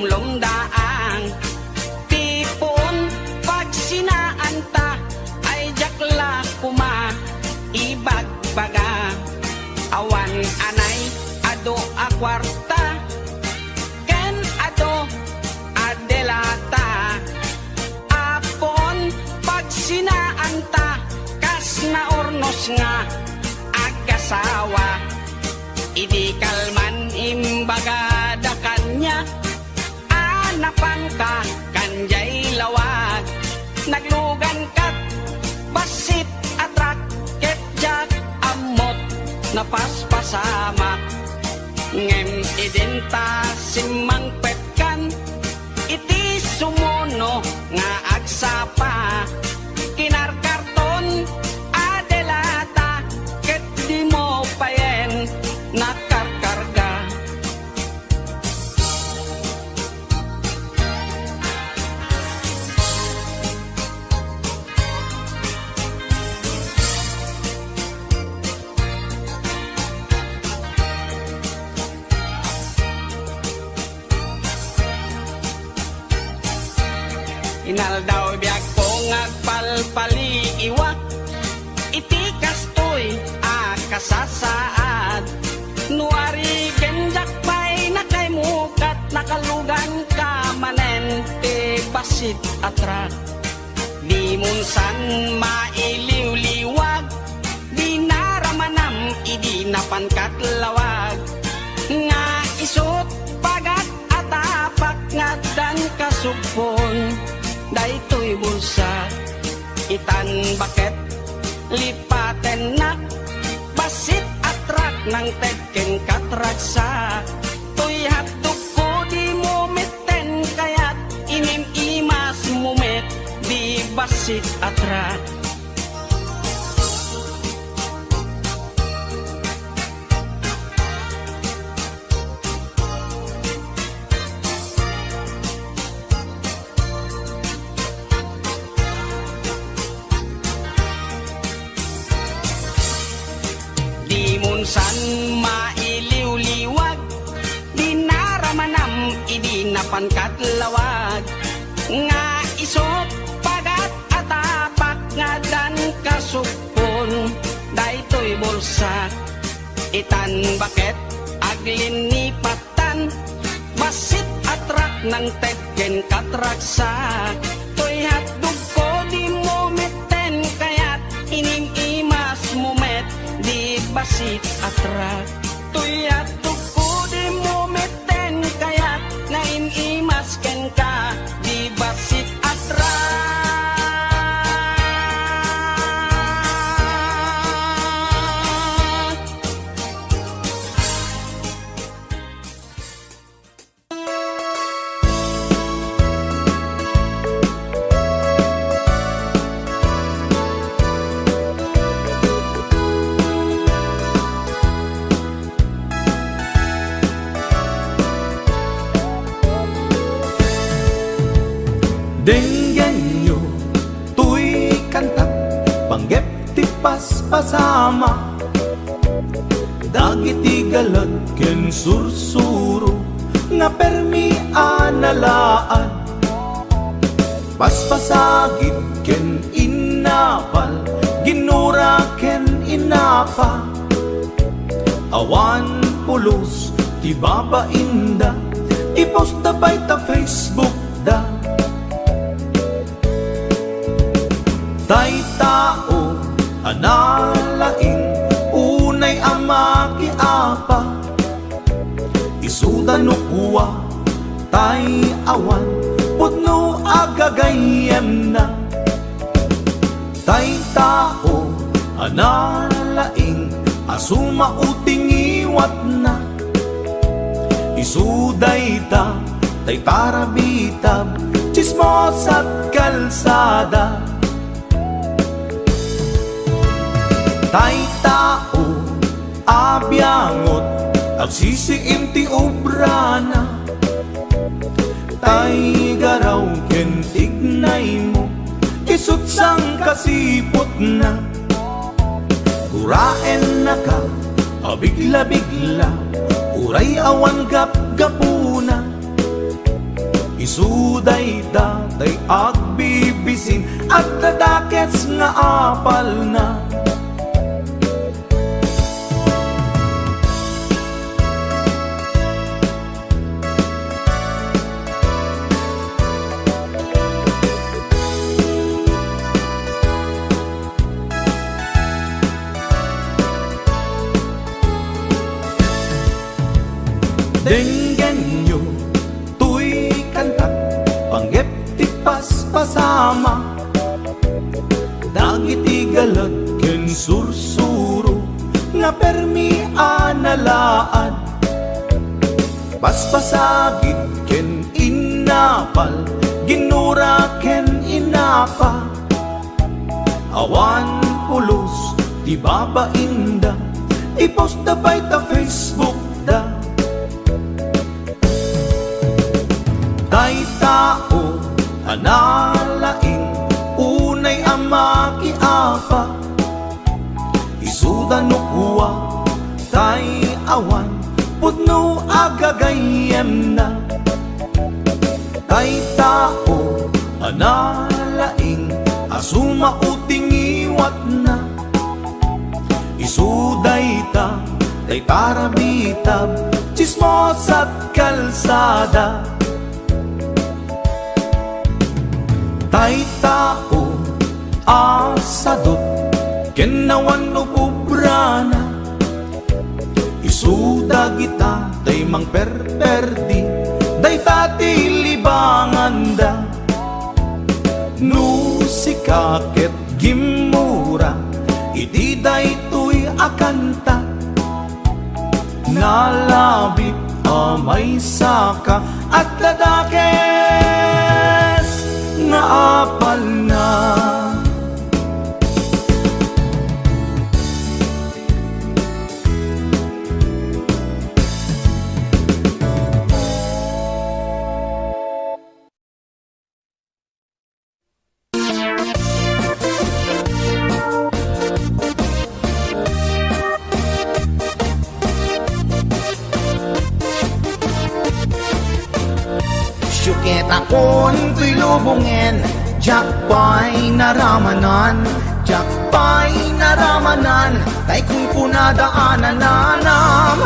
lumdaang tipon pag sinaan ta ay jakla kuma ibagbaga awan anay ado a kwarta ken ado adelata apon pag sinaan ta kas na ornos nga agasawa idi kalman imbaga da kanya anapan ka kanjay lawag naglugan kat basit atrak ketjak amot napaspasama ngem identa simang petkan iti sumuno nga agsapa kinarkarton adelata ket di mo payen nakarkarga inaldaw biag ko ngagpalpali iwak iti kastoy akasasaad nuari genjak pay nakaymukat nakalugan ka manen te basit atrak di munsan mailiw-liwag di naramanam idi napankat lawag nga isot pagat atapak nga dan kasupon daytoy bulsa itan baket lipaten nak basit atrak nang tedken katraksa tuy hatduk ko di mumiten kayat inim imas mumit di basit atrak san mailiw-liwag di naramanam idi napankat lawag nga isok pagat atapak nga dan kasupon daytoy bulsa itan baket aglinipatan basit atrak nang tedken katraksa toy hatdug ko di mo meten kayat ining imas mumet di basit atrak tuyat tuko di mo meten kayat na inimasken ka di basit atrak Denggen nyo, tuy kantak, panggep ti paspasama dagiti galad ken sursuro nga permi analaan paspasagid ken inapal ginura ken inapa awan pulos ti babainda ipost da bay ta Facebook da tay tao analaing unay ama kiapa isuda no kuwa tay awan putno agagayem na tay tao analaing asuma uting iwat na isuday ta tay parabitab chismos at kalsada tay tao abyangot agsisiim ti obrana tay garaw ken tignay mo isut sang kasipot na guraen na ka abigla-bigla uray awan gap-gapuna isuday datay agbibisin at dadakets nga apal na. Denggen nyo, tuy kantak, panggeptik paspasama, dagiti galat ken sursuro, nga permi analaad, paspasagid ken inapal, ginura ken inapa, awan pulos, di babainda, ipost da by ta Facebook da. Tay tao, analaing, unay amaki apa, isuda no kuwa, tay awan, putno agagayem na. Tay tao, analaing, asuma uting iwat na, isuday ta, tay parabitab, chismos at kalsada. Tay tao, asadot, kenawan no pubrana, isuda kita, day mang perperdi, day tati libanganda. No sikaket gimura, iti day tuy akanta, nalabit amay saka at dadakes nga apal na. Syuket akon tuy lubungin, jakpay naramanan, jakpay naramanan, tay kung punadaanan nanam,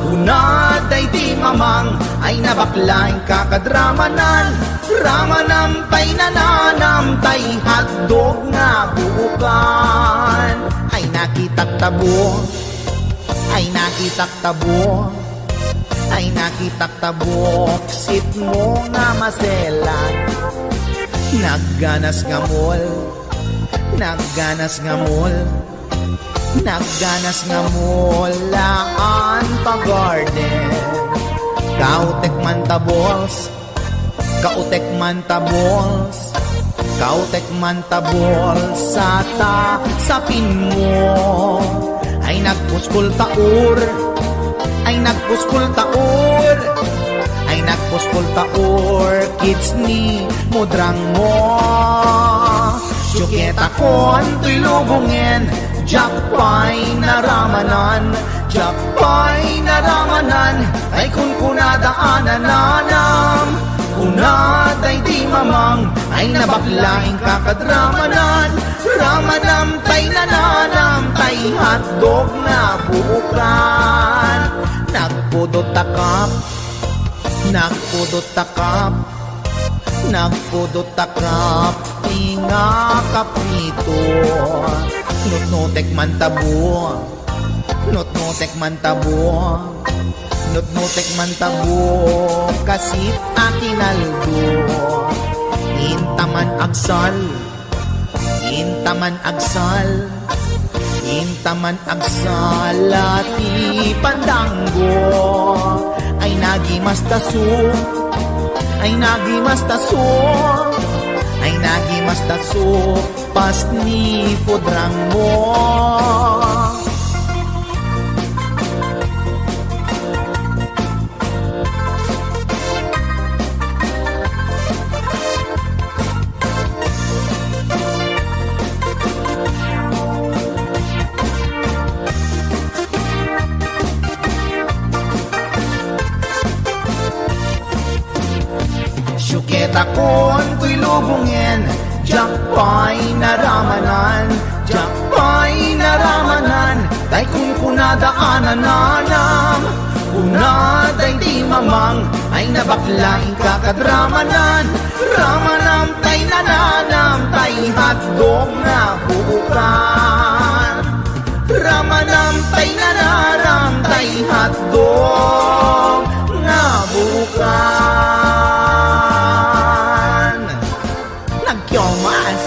punaday di mamang, ay nabaklaing kakadramanan, ramanam tay nananam, tay hotdog nga buukan, ay nakitak tabo, ay nakitak tabo, ay nakitak tabok, sit mo nga maselan. Nagganas nga mall, nagganas nga mall, nagganas nga mall, laan pa garden. Kautek man tabols, kautek man tabols, kautek man tabols, sapin mo. Ay nagpuskol taur, ay nagpuskol taur, ay nagpuskol taur, kids ni mudrang mo. Syuket akon tuy lubungin, jakpay naramanan, jakpay naramanan, ay kun kunadaanan nanam, kunaday di mamang, ay nabaklaing kakadramanan, ramanam tay nananam, tay hotdog na buukan. Nagpudot takap, nagpudot takap, nagpudot takap, tinga kaprito. Nutnutek man tabo, nutnutek man tabo, nutnutek man tabo, kasit akinaldo. Intaman agsal, intaman agsal, intaman agsalati pandanggo, ay nagimastaso, ay nagimastaso, ay nagimastaso, pas ni pudrang mo. Syuketa kon ko'y lubungin, diyak pa'y naramanan, diyak pa'y naramanan, tay kung kunadaanan nanam, kunaday di mamang, ay nabaklaing kakadramanan, ramanam tay nananam, tay hatdog na bubukan. Ramanam tay nanaram, tay hatdog na bukan. Nagkyomas.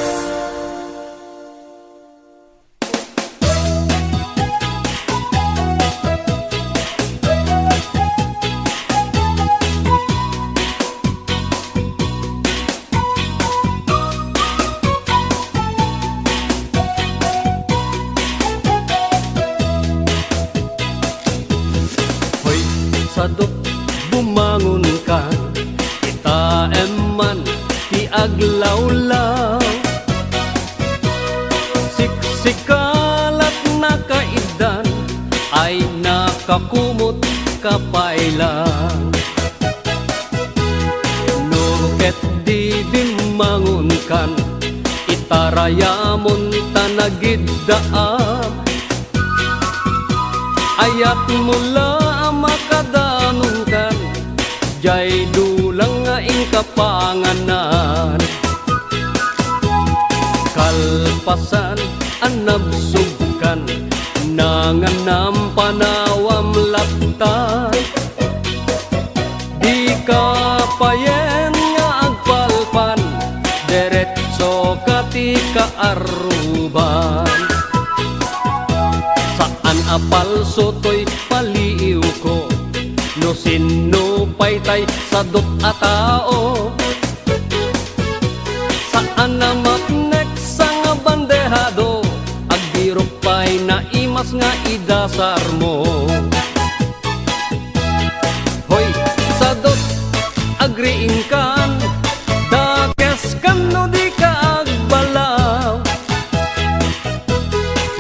Hoy, sadot bumangon ka, kita eman ti aglawlaw. Siksikalat na kaidan ay nakakumot kapailang. Nuket di bimangon kan, itarayamon tanagiddaam. Ayat mula makadanong kan, jay dulang nga kapanganan. Kalpasan anabsugkan, nanganam panawam laptan. Di ka payen nga agpalpan, deretso kati kaaruban. Saan apal soto'y paliw ko, no sino paytay sadot a tao. Saan na mapnek sang bandehado, agbirok pa'y naimas nga idasar mo. Hoy, sadot agriing kan, dakes kan no di ka agbalaw.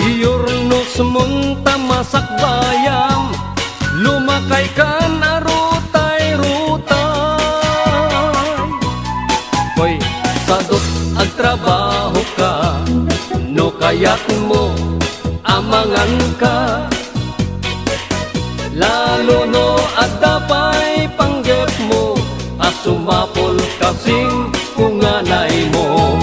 Iyornos munta masak bayam, lumakay kan arutay-rutay. Hoy, sadot agtrabaho ka, no kayak mo amangan ka. Lalo no adapay panggep mo, asumapol kasing kunganay mo.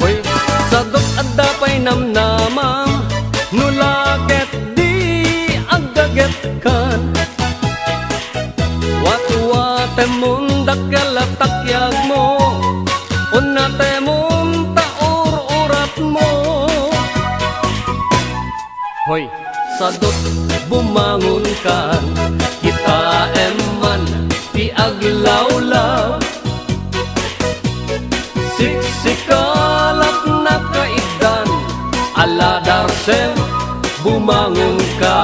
Hoy, sadot adapay namnamam, nulaket di agdaget kan. Wat-wate mundak kalatakyag mo, unate mun taur-urat mo. Hoy, sadot bumangon kan, kita eman ti aglawlaw. Siksikalat na kaidan, aladarsem bumangon ka.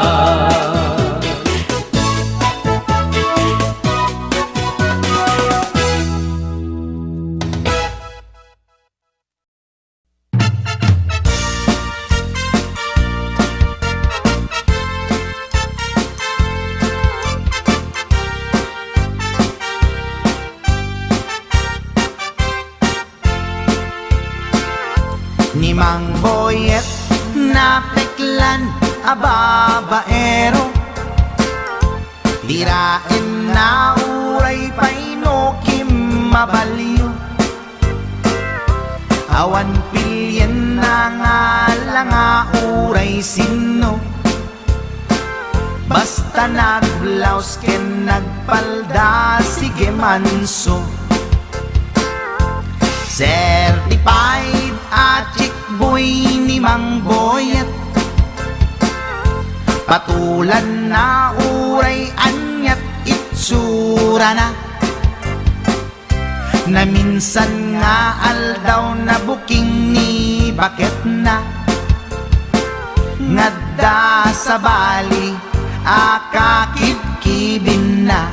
Ni Mang Boyet na peklan a babaero, dirain na uray paino kim mabaliw. Awan pilyen na nga langa uray sino, basta nagblaus ken nagpalda sige manso. Certified a chick boy ni Mang Boyet, patulan na uray anyat itsura na, na minsan nga aldaw na buking ni bakit na, ngadda sa bali akakibkibin na.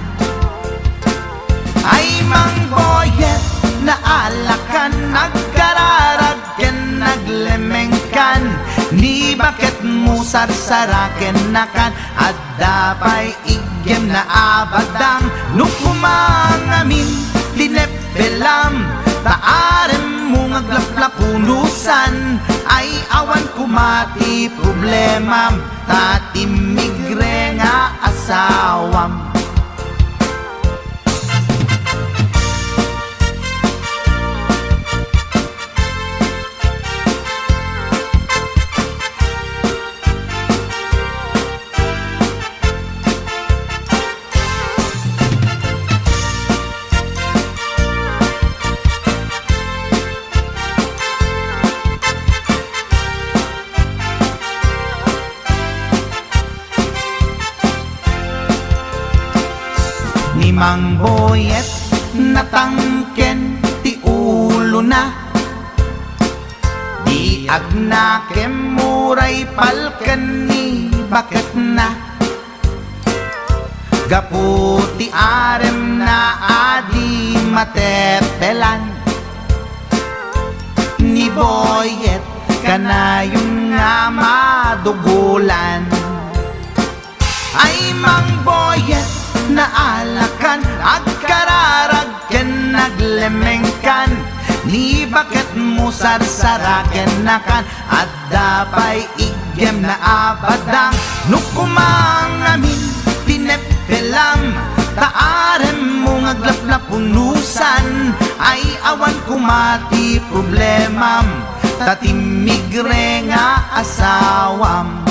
Ay mangboyet na alakan, nagkararag ken naglemengkan, ni bakit mo sarsaraken nakan, at dapay igem na abadang, nukumangamin linepelam, taarem mo ngaglaplapunusan, ay awan kumati problemam, tatimigre nga asawam. Ni Mang Boyet natangken ti ulo na, di agnakem muray palken ni bakit na, gaputi arem na adi matepelan, ni Boyet kanayong nga madugulan. Ay Mang Boyet na alakan, agkararag ken naglemengkan, ni bakit mo sarsaraken nakan, at dapay igem na abadang, nukumangamin tinepelam, taarem mo ngaglaplapunusan, ay awan kumati problemam, tatimigre nga asawam.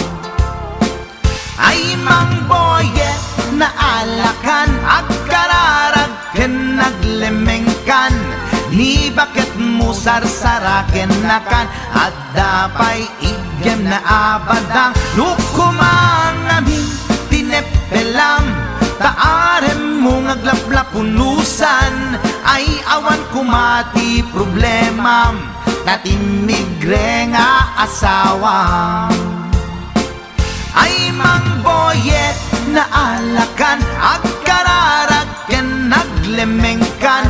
Ay Mang Boyet na alakan, agkararag ken naglemengkan, ni bakit mo sarsaraken nakan, at dapay igem na abadang, nukumangamin tinepelam, taarem mo ngaglaplapunusan, ay awan kumati problemam, tatimigre nga asawam. Ay Mang Boyet na alakan, agkararag ken naglemengkan,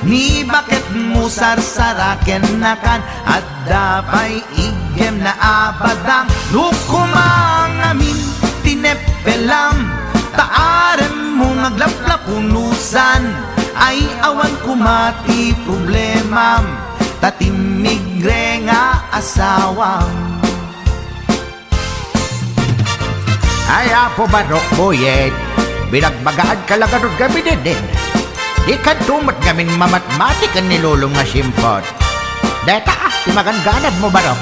ni bakit mo sarsaraken nakan, at dapay igem na abadang, nukumangamin tinepelam, taarem mo ngaglaplapunusan, ay awan kumati problemam, tatimigre nga asawam. Ay, Apo Barok Boyet, binagbagaan ka lang ganun kami din. Ikan tumat gamin mamatmatik ang nilulong nga simpot. Deta, timagangganad mo, Barok.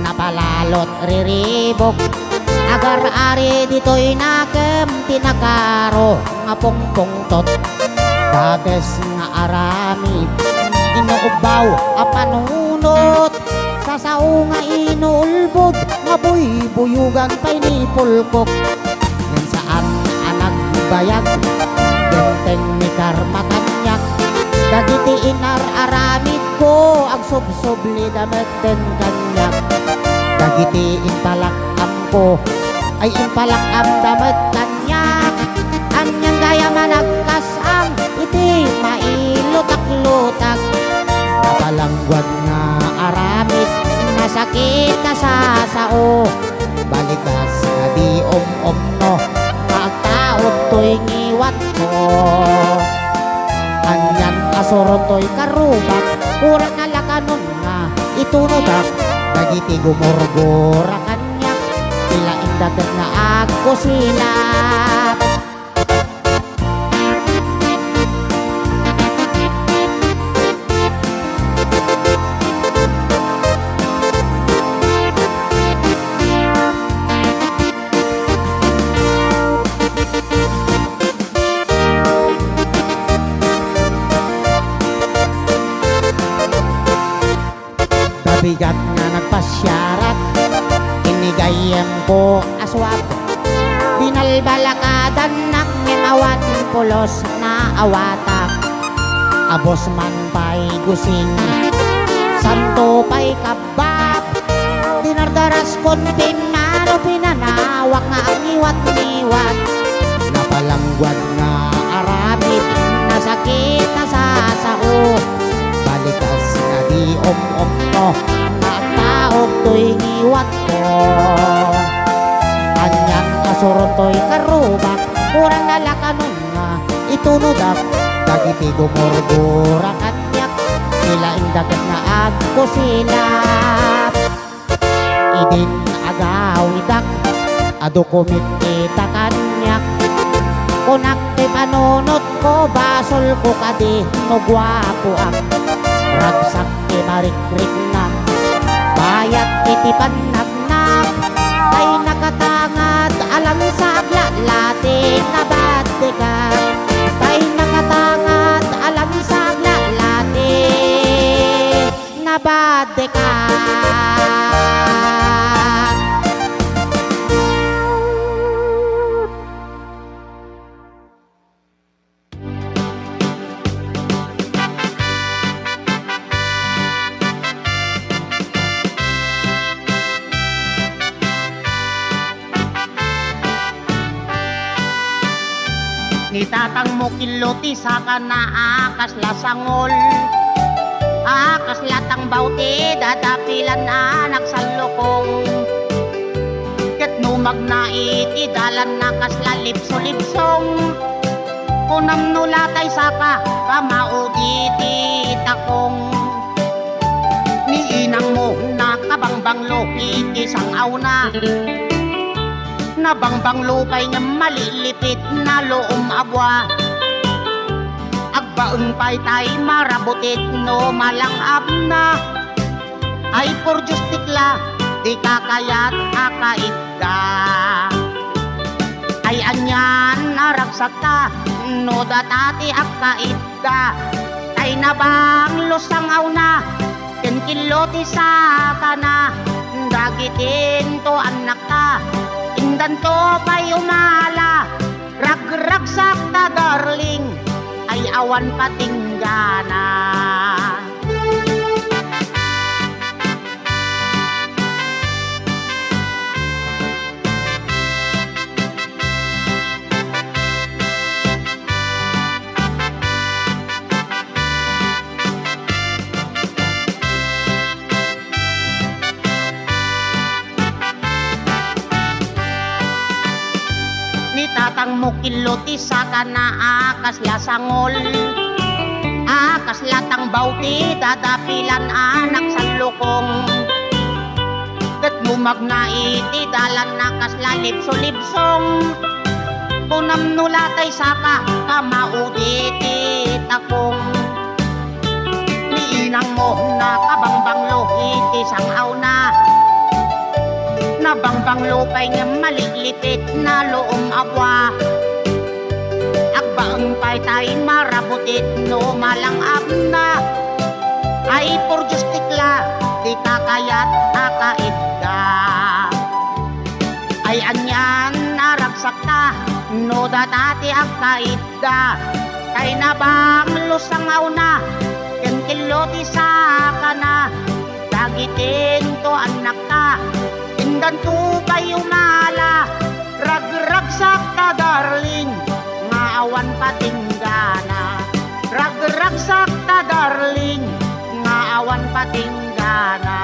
Napalalot riribok, agar-ari dito'y nakem tinakaro, nga pungpungtot dages nga aramid, inuubaw a panunot, sasaw nga inuulbod, nga buy-buyugan pa'y ni pulkok, yan saan anag bayag, genteng ni karmakanyak, dagiti inar aramid ko, ag subsubli dameten kanyak, dagiti impalak amko, ay impalak am damet kanyak, anyang gaya managkasang, iti mailutak-lutak, napalangguad nga aramid, nasakit na sasao, balikas nga di om-om-no, magtaot to'y ngiwat ko. Anyan asoron to'y karubat, kurang na lakanon nga itunudak, dagiti gumurgura kanyak, tila indatet nga agko silap. Mabigat nga nagpasyarat, inigayem ko aswap. Binalbalakadan nak minawat pulos na awatak. Abos man pa'y gusing, santo pa'y kabab. Dinardaras kon pinano pinanawak nga ang iwat-niwat. Napalangguad nga arabid, nasakit na sasao. Balikas nga di om-om ko, nga taog to'y ngiwat ko. Anyang asuron to'y karubak, kurang nalakanon nga itunudak. Dagiti gumurgura kanyak, sila indagat nga agkusilap. Idin agawidak, adukumit kita kanyak. Kunak ti panunot ko, basol ko kadi no gwapo ak. Ragsak ti marikrik na, bayat iti panagnak. Tay nakatangad alam sa aglalating nabatikan. Tay nakatangad alam sa aglalating nabatikan. Nitatang mo kiloti sa kana akas lasangol. Akas latang bauti dadapilan anak sa lokong. Ket numag na iti dalan nakas lalipso-lipsong. Kunam nulatay saka kamauditi takong. Ni inang mo na kabangbanglo iti sangaw na. Nabangbang lupay nga malilipit na loom abwa. Agbaon pa'y tay marabutit no malangap na. Ay por Diyos tikla, di kakayat akait ka. Ay anyan naragsak ta, no datati akait ka. Ay nabang losangaw na, kinkiloti sa kana. Dagitin to anak ta, indan to pa'y umala. Ragragsak ta darling, ay awan patinggana. Nitatang mo kiloti sa kana akas lasangol. Akas latang bauti dadapilan anak sa lokong. Ket numag na iti dalan nakas lalipso-lipsong. Kunam nulatay saka kamauditi takong. Ni inang mo na kabangbanglo iti sangaw na. Nabangbang lupay nga maliglipit na loom abwa. Agbaang pa'y tay marabutit no malangap na. Ay por Diyos tikla, di kakayat akait ka. Ay anyan naragsak ta, no datati akait ka. Kay nabang lusangaw na, kinkiloti sa kana. Dagitin to anak ta, indan to kayo mala. Ragragsak ta darling, nga awan patinggana. Ragragsak ta darling, nga awan patinggana.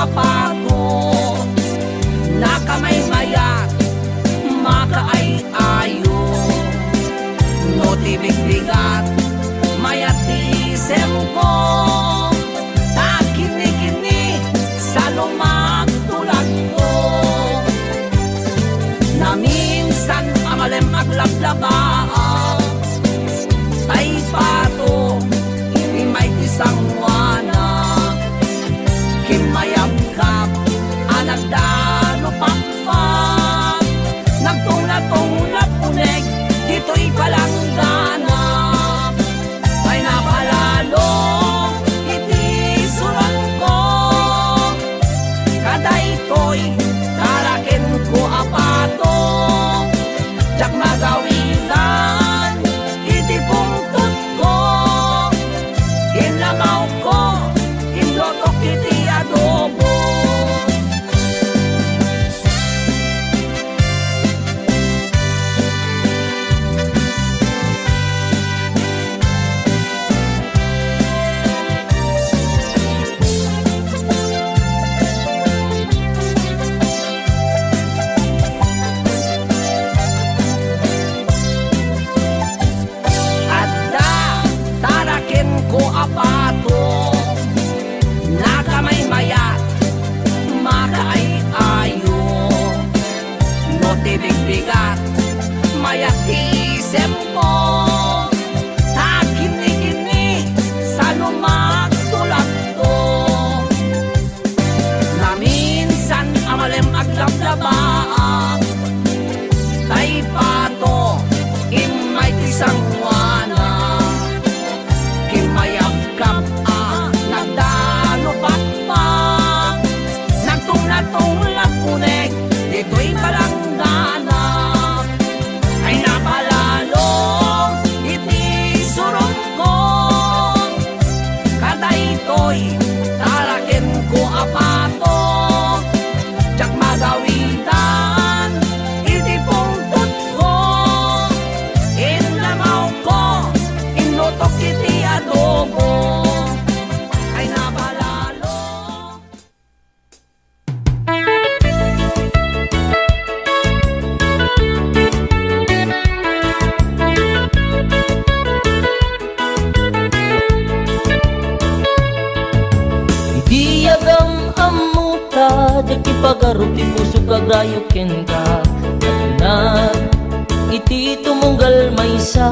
Apato na kamay mayat makaay-ayo no tibig-bigat mayat isem ko Nagkipagarop ti puso kagrayo ken ka na iti tumunggal maysa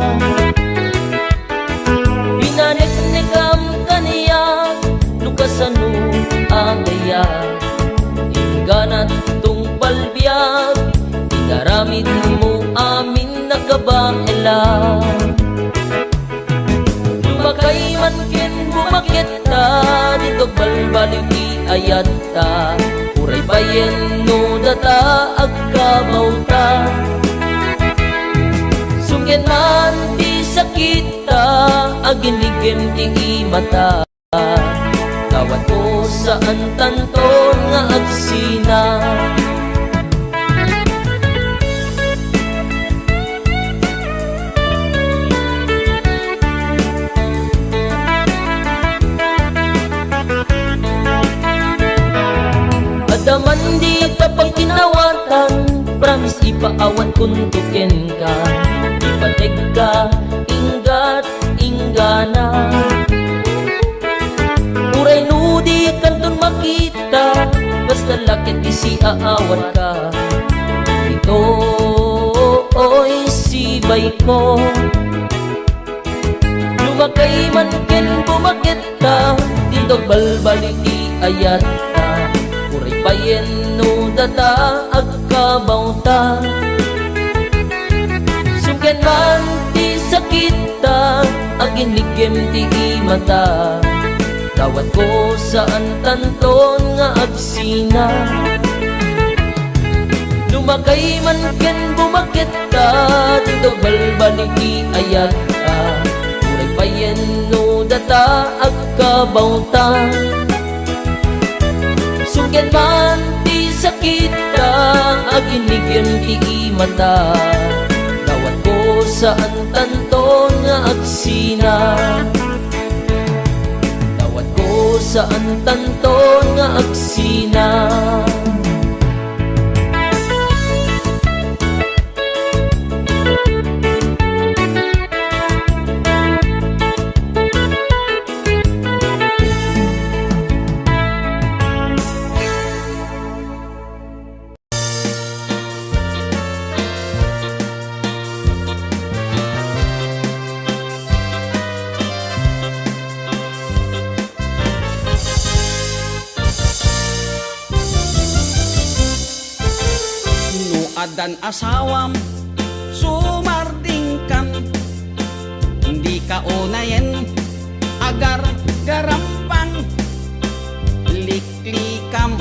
Pinaneknekam kaniya Lukasano agaya Ingganat tung palbiag Inaramid mo amin nagabaela Lumakay man ken bumakit ta Dito balbalik ayat ta Uray bayen no data agkabaw ta Sungken man ti sakit ta Aginigem ti mata Tawad ko saan tanton nga agsina Adaman di tapang kinawatan Promise ipaawat kung tukin ka Ipateg ka, ingat, ingana Uray nudi kanton makita Basta lakit isi aawat ka Ito oy sibay ko Lumakay man ken bumakit ka Tindog balbalik ayat ka Uray payen no data agkabaw ta Sungken man ti sakit ta Aginigem ti mata Tawad ko saan tanton nga agsina Lumakay man ken bumakit ka Tindog balbalik ayat ka Uray payen no data agkabaw ta Sungken man ti sakit ta Aginigem ti mata Tawad ko saan tanton nga agsina Tawad ko saan tanton nga agsina Adan asawam sumarding kan Hindi ka unayen agar garampang Liklikam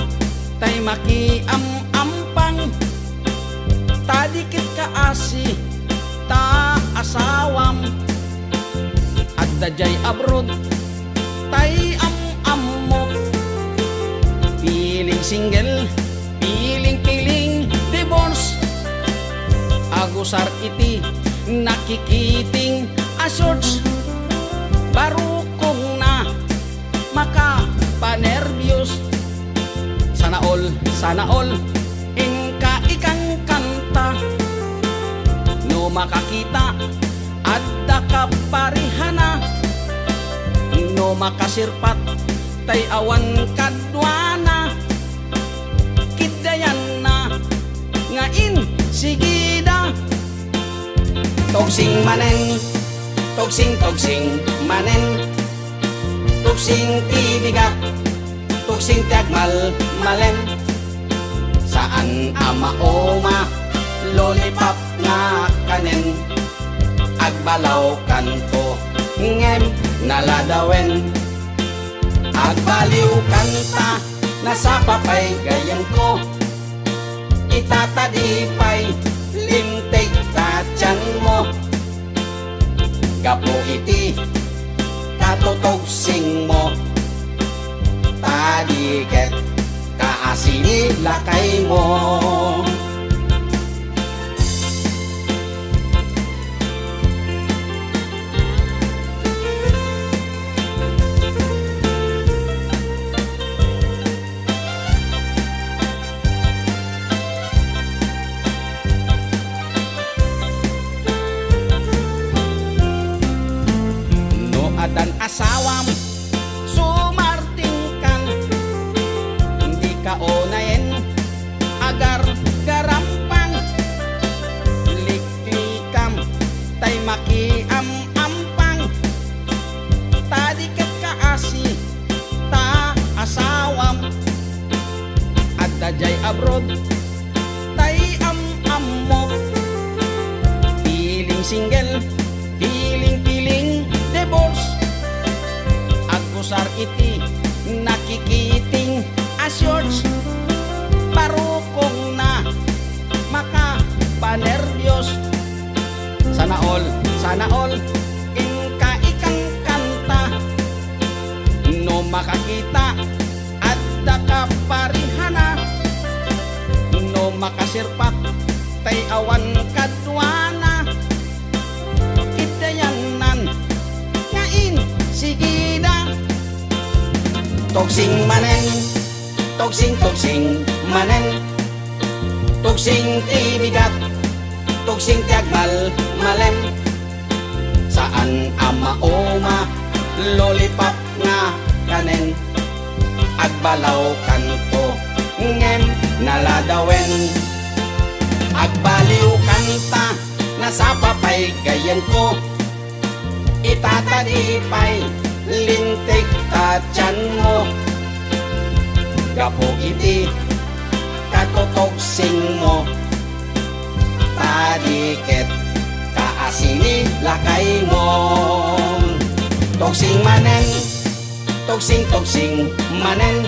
tay makiam-ampang Tadikit ka asi ta asawam At dajay abroad tay am-am mo Piling single, piling-piling divorce Agusar iti nakikiting asorts Barukong na makapanervyos Sana all ingka ikang kanta No makakita adda kaparihana No makasirpat tay awan kadwana Kidayan na ngain sigida Togsing manen, togsing manen Togsing tibigat, togsing tiagmal malen Saan ama oma, lollipop nga kanen Agbalaw kanto, ngem naladawen Agbaliw kanta, nasa papay gayang ko Itatadipay, limtig tatyan mo Gapo iti, katotogsing mo Tadiket, kaasini lakay mo Adan asawam sumarting kan Hindi ka onayen makiam-ampang tadikat kaasi ta asawam at dajay abroad tay am mo piling single piling divorce agkusar iti nakikiting asyors parukong na makapanerbyos sana all inka ikang kanta no makakita at dakaparihana no makasirpak tay awan kadwana kitayanan ngain sige na toksing manen toksing manen toksing tibigat toksing tiagmal malem saan ama oma lollipop nga kanen agbalaw kanto ngem naladawen agbaliw kanta nasapapay gayan ko itatadipay lintik tatyan mo gapo iti katotoksing mo tadiket kaasini lakay mo toksing manen toksing manen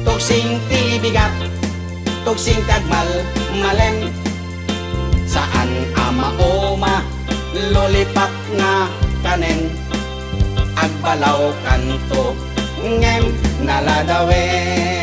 toksing tibigat toksing tagmal malem saan ama oma lollipop nga kanen agbalaw kanto ngem naladawen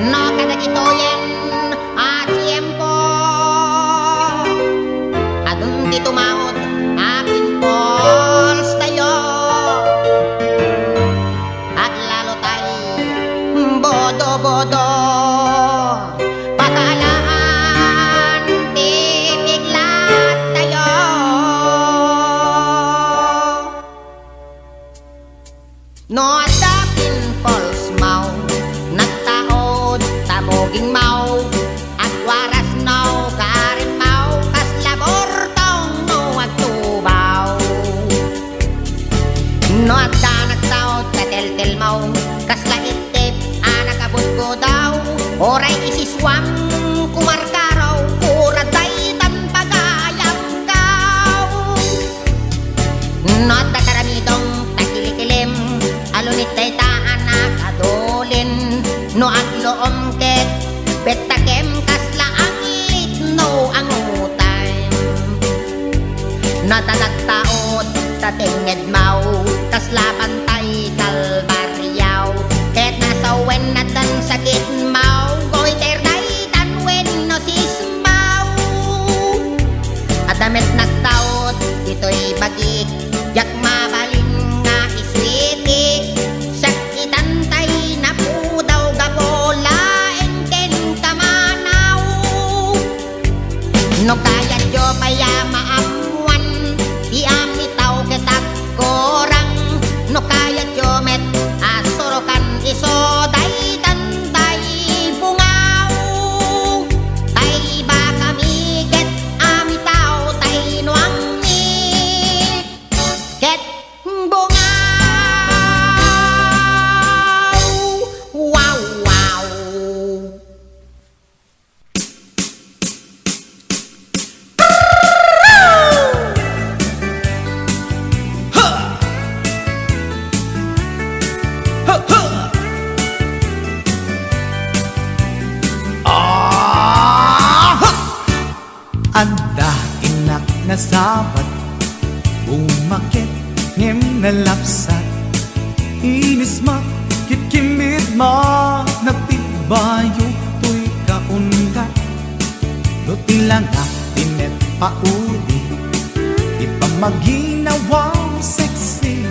No kadagitoyen a tiempo adun di tumawod akin pols tayo at lalo tayo bodo patalaan tibiglat tayo no adapin pols mau nagtaod tamoging mau at waras no karin mau kas labor tong no agtubaw no at nagtaod katel mau kas laitip anak abot ko daw oray isiswam kumarkaraw kuraday tan pagayang kaw no at takaramidong takilikilim alunit tay taan nakadolin no agloom ket betakem kasla ang litno ang utay natanagtaot tatinged mau kasla bantay kalbaryaw ket nasawen natan sakit mau goiter day tanwen no sismaw at damit nagtaot ito'y bagik yak mabalin nga iswiti sakitan tay na pudaw gabola engken kamanaw no kaya jo paya maamuan di amitaw ketak korang no kaya jo met asorokan iso day tantay bungaw tay ba kami ket amitaw tay noang mi ket bungaw wow wow Anda inak na sabat umakit ngem nalapsat inis ma kitkimit ma nagtibayo to'y kaundat do tilanga tinet paudi ipamaginawaw sexy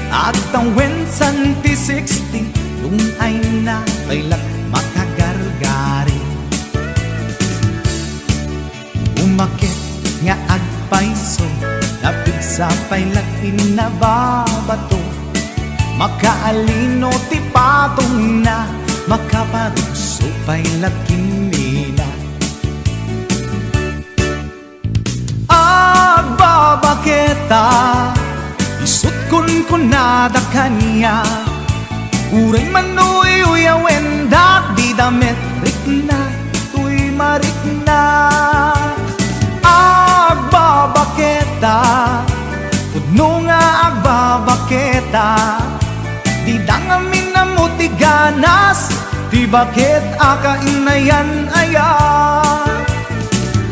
at ang wensan ti 60 yung ay na kailat makagargari Sapay lakin na babato, makaalino ti patong na, makaparuso pa'y lakin nila. Agbabaketa, isut kun nada kanya, uray manoy uyawen da di damit rikna, tuy marikna. Agbabaketa, pudno nga agbabaketa, di dangamin na muti ganas, di bakit akainayan aya.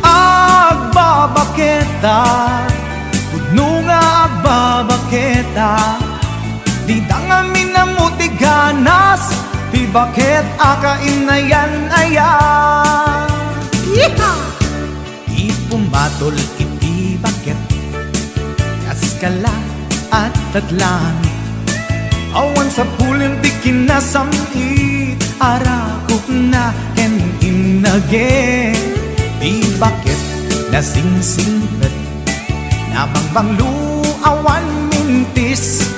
Agbabaketa, pudno nga agbabaketa, di dangamin na muti ganas, di bakit akainayan aya. Ipumatol iti bakit, kaskala at tatlangit, awan sa pulim di kinasamit, arakok na ken inage. Di bakit nasingsingpet, nabangbang luawan mintis,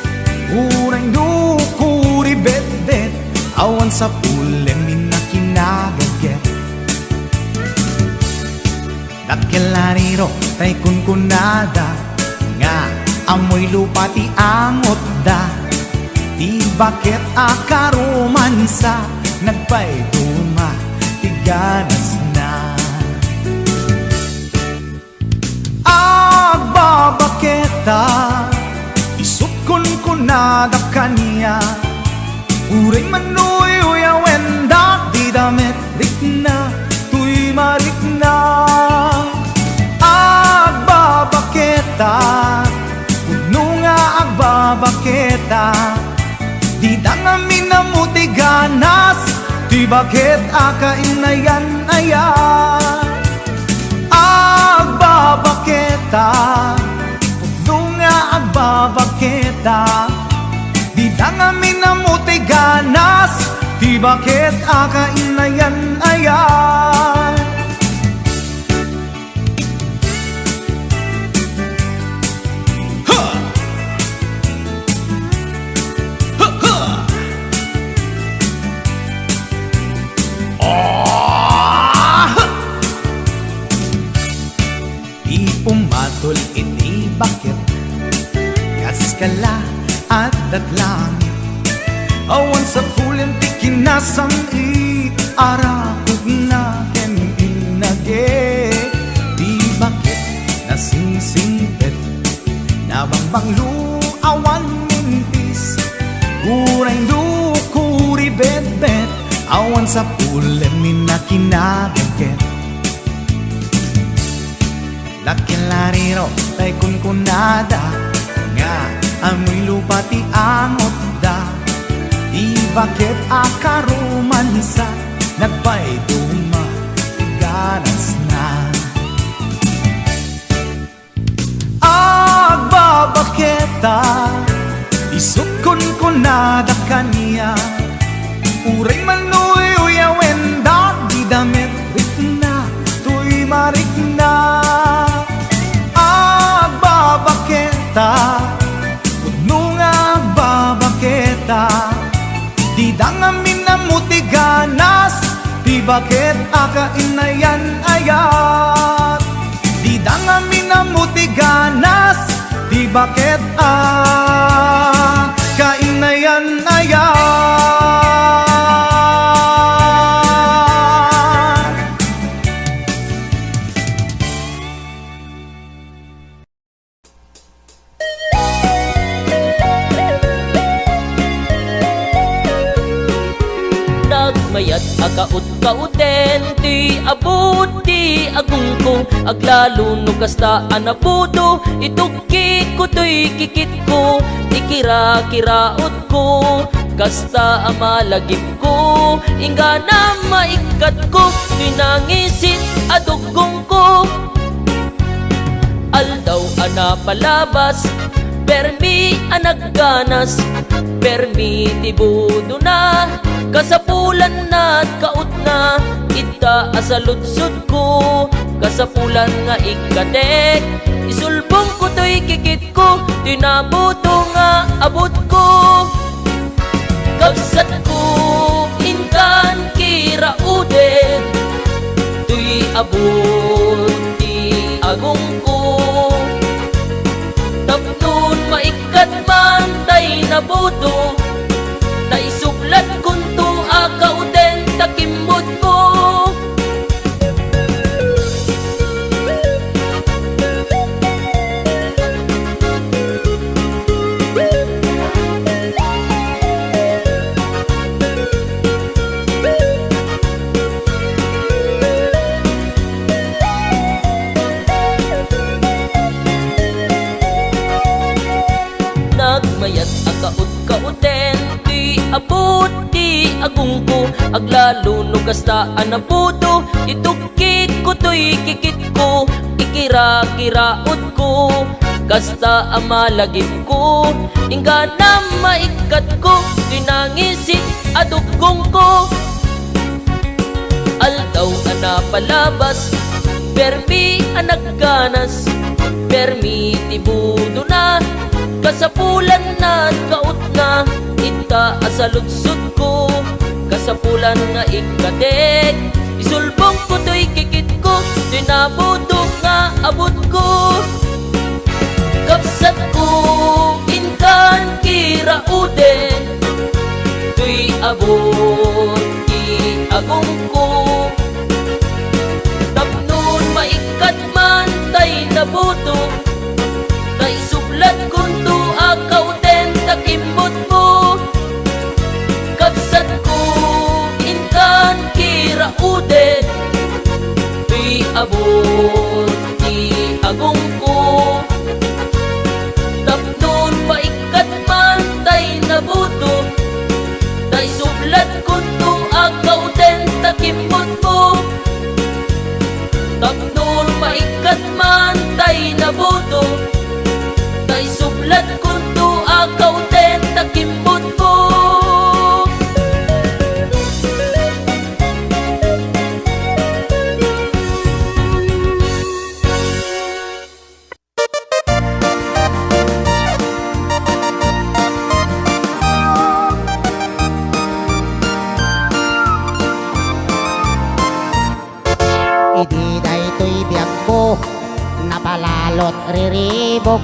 uray nukuri bet-bet, awan sa pulim minakinagaget. Nakilariro tay kunkunada, nga amoy lupa ti angot da, di bakit akaromansa, nagpayduma ti ganas na. Agbabaketa, isut kunkunada kanya, uray manoy uyawen da di damit rikna, tuy marikna. Agbabaketa, pudno nga agbabaketa, di dangamin na muti ganas, di bakit akainayan aya. Agbabaketa, pudno nga agbabaketa, di dangamin na muti ganas, di bakit akainayan aya. Pumatol iti bakit, kaskala at datlangit, awan sa pulim ti kinasamit, arakog na ken inage. Di bakit nasingsingpet, nabangbang luawan mintis, uray dukuri bet-bet, awan sa pulim minakinagaget. Lakilariro tay kunkunada, nga amoy lupa ti angot da, di bakit akaromansa, nagpayduma ti ganas na. Agbabaketa, isut kunkunada kanya, uray manoy uyawen da di damit rikna, tuy marikna. Agbabaketa, pudno nga agbabaketa, di dangamin na muti ganas, di bakit akainayan ayat. Di dangamin na muti ganas, di bakit akainayan ayat. Mayat akaut-kauten, ti abot ti agungkong, aglalo no kasta anapudo, itugki ko to'y kikit ko, ikira-kiraot ko, kasta amalagip ko, inga na maikat ko, tinangisit adugong ko. Aldaw anapalabas, permi anagganas, permi tibudo na, kasapulan na at kaut na, ita asalutsod ko, kasapulan nga ikatek, Isulbong ko to'y kikit ko, tinabuto nga abot ko. Kapsat ko, inkan kiraude, tuy abot ti agong ko. Tapnon maikat man tay nabuto, naisuklat kunto akauden takimbot ko. Nagmayat akaut-kauten, ti abot ti agong ko. Aglalo no kastaan na puto, itukit ko to'y kikit ko. Ikira-kiraot ko, kasta amalagip ko. Ingga na maikat ko, tinangisit adugong ko. Aldaw ana palabas, permi anagganas, permi tibudo na. Kasapulan na kaut na, ita asalutsud ko. Kasapulan nga ikatek, isulbong ko to'y kikit ko. Tinabudok nga abot ko. Kapsat ko, inkan kiraude, tuy abot ki agong ko. Tapnon maikat man tay nabuto, naisublat kunto akauten takimbot mo. Kapsat ko, inkan kiraude, tuy abot ti agong ko. Tapnon maikat man tay nabuto, naisublat kunto akauten takimbot mo. Tapnon maikat man tay nabuto, naisublat kunto akauten takimbot mo. Idi daytoy biyag ko, napalalot riribok.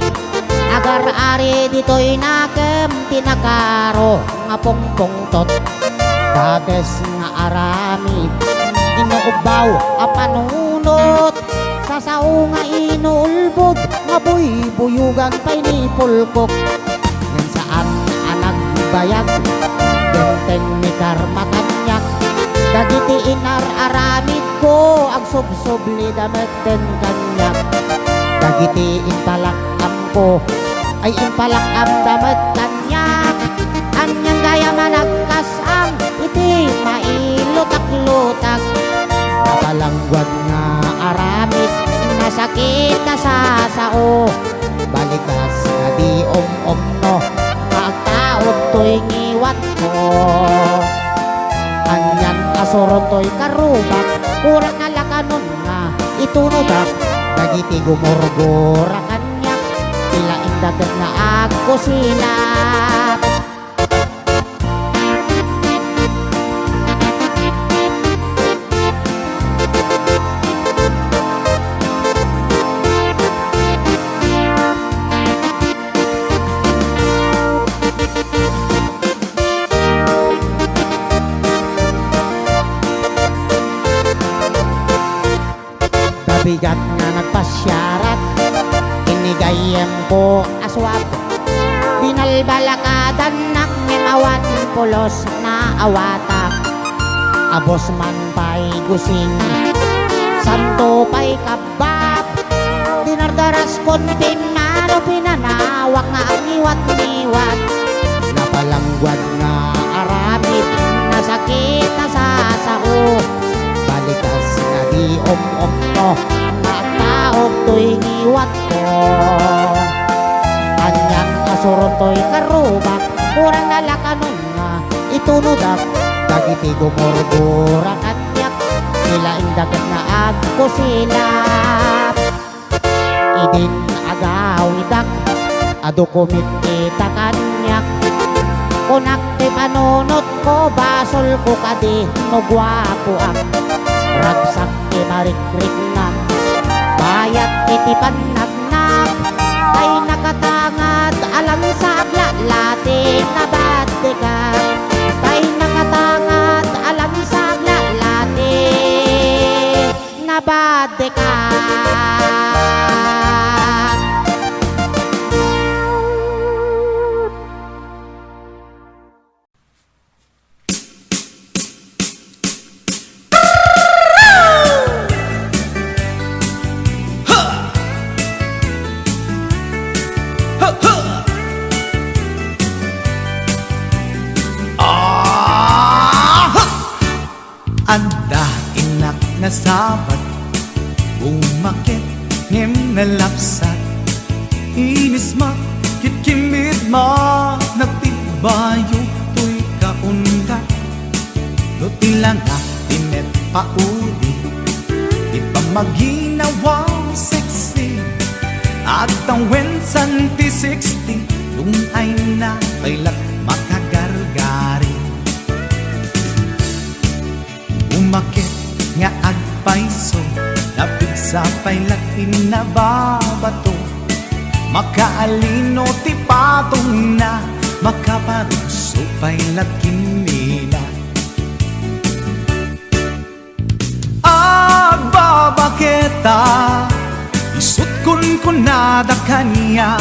Agar ari dito'y nakem tinakaro nga pungpungtot. Dates nga arami, inuubaw a panunot. Sasaw nga inuulbod, nga buy-buyugan pa'y ni pulkok. Yan saan anag bayag, genteng ni karmakanyak. Dagiti inar aramid ko, ang subsubli dameten kanyak. Dagiti impalakam ko, ay impalakam damet kanyak. Anyang gaya managkasang, iti mailutak-lutak. Napalanggwad nga aramid, nasakit na sasao. Balikas nga di om-om-no, magtaot to'y ngiwat ko. Anyan asoron to'y karubak, kurang na lakanon nga itunudak. Dagiti gumurgura kanyak, tila indatet nga ako silap. Bigat nga nagpasyarat, inigayem ko aswap. Binalbalakadan nak ngimawan pulos na awatak. Abos man pa'y gusing, santo pa'y kabab. Dinardaras kontim na no pinanawak nga ang iwat-niwat. Napalanggwad nga aramid, nasakit na sasao. Balikas nga di om-om no, nagtaog to'y ngiwat ko. Anyang asuron to'y karubak, kurang nalakanon nga itunudak. Dagiti gumurgura kanyak, sila indagat na agko silap. idin agawidak adukumit kita kanyak kunak ti panunot ko basol ko kadi no gwapo ak ragsak ti marikrik na bayat iti panagnak ay nakatangad alam sa aglalati nabati ka ay nakatangad alam sa aglalati nabati ka. Anda inak na sabat umakit ngem na lapsat inis ma kitkimid ma nagtibayo tuy kaunda do tila nga tinet pauli di pa maginawang sexy at ang wensan ti 60 yung ay na kailat makagargari umakit nga agpaiso napigsa pa'y lakin na babato makaalino ti patong na makaparuso pa'y lakin nila agbabaketa isut kun kunada kanya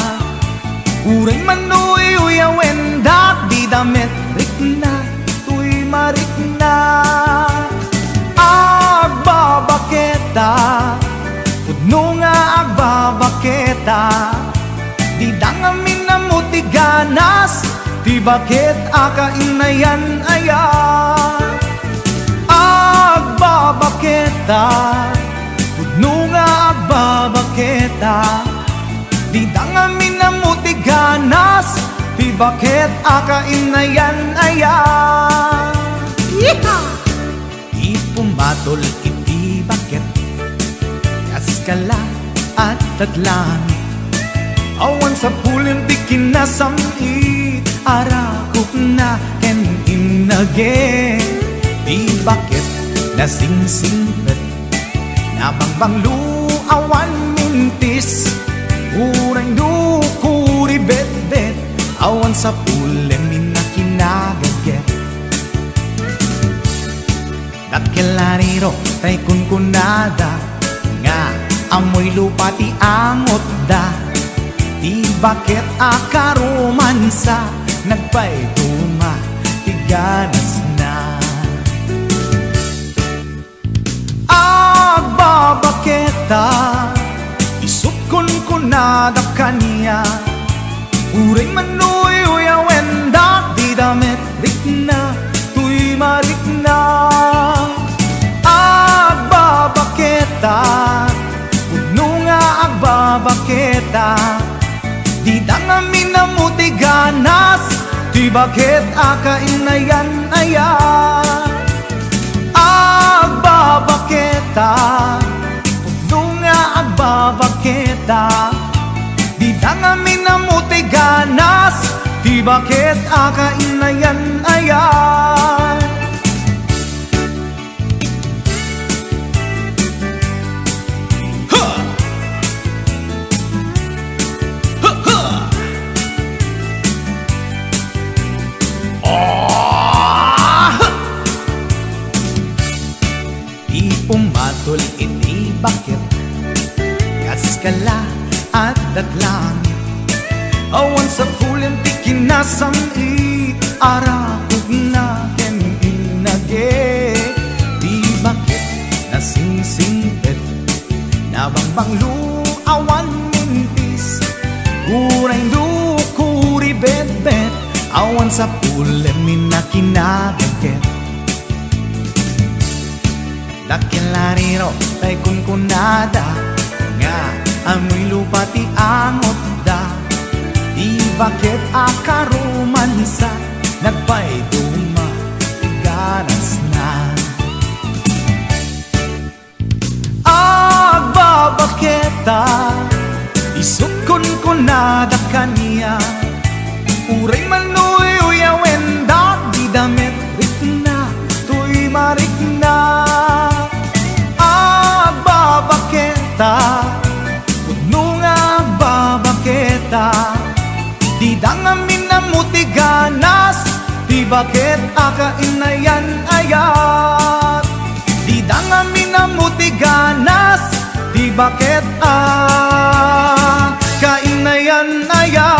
uray manoy uyawen dat di damit rikna tuy marikna agbabaketa udno nga agbabaketa di dangamin na mutiganas di bakit akainayan aya agbabaketa udno nga agbabaketa di dangamin na mutiganas di bakit akainayan aya. Yeehaw! Pumatol iti bakit kaskala at taglangit awan sa pulim di kinasamit arakok na ken inage di bakit nasingsingpet nabangbang luawan mintis uray dukuri bet-bet awan sa pulim minakinagaget Dakilariro tay kunkunada nga amoy lupa ti angot da di bakit akaromansa nagpaituma ti ganas na agbabaketa isut kunkunada kanya uray manoy uyawen da di damit rikna tuy marikna agbabaketa udno nga agbabaketa di dangamin na mutiganas di bakit akainayan aya agbabaketa udno nga agbabaketa di dangamin na mutiganas di bakit akainayan aya. Pumatol iti bakit kaskala at daglangit awan sa pulim ti kinasamit arakog na ken inage di bakit nasingsingpet nabangbang luawan mintis uray dukuri bet-bet awan sa pulim minakinagaget Dakilariro tay kunkunada nga amoy lupa ti angot da di bakit akaromansa nagpaituma ti ganas na agbabaketa Uray manuy uyawenda di damit rikna tuy marikna babaketa puno nga babaketa di dangamin na mutiganas di bakit akainayan ayat di dangamin na mutiganas di bakit kainayan ayat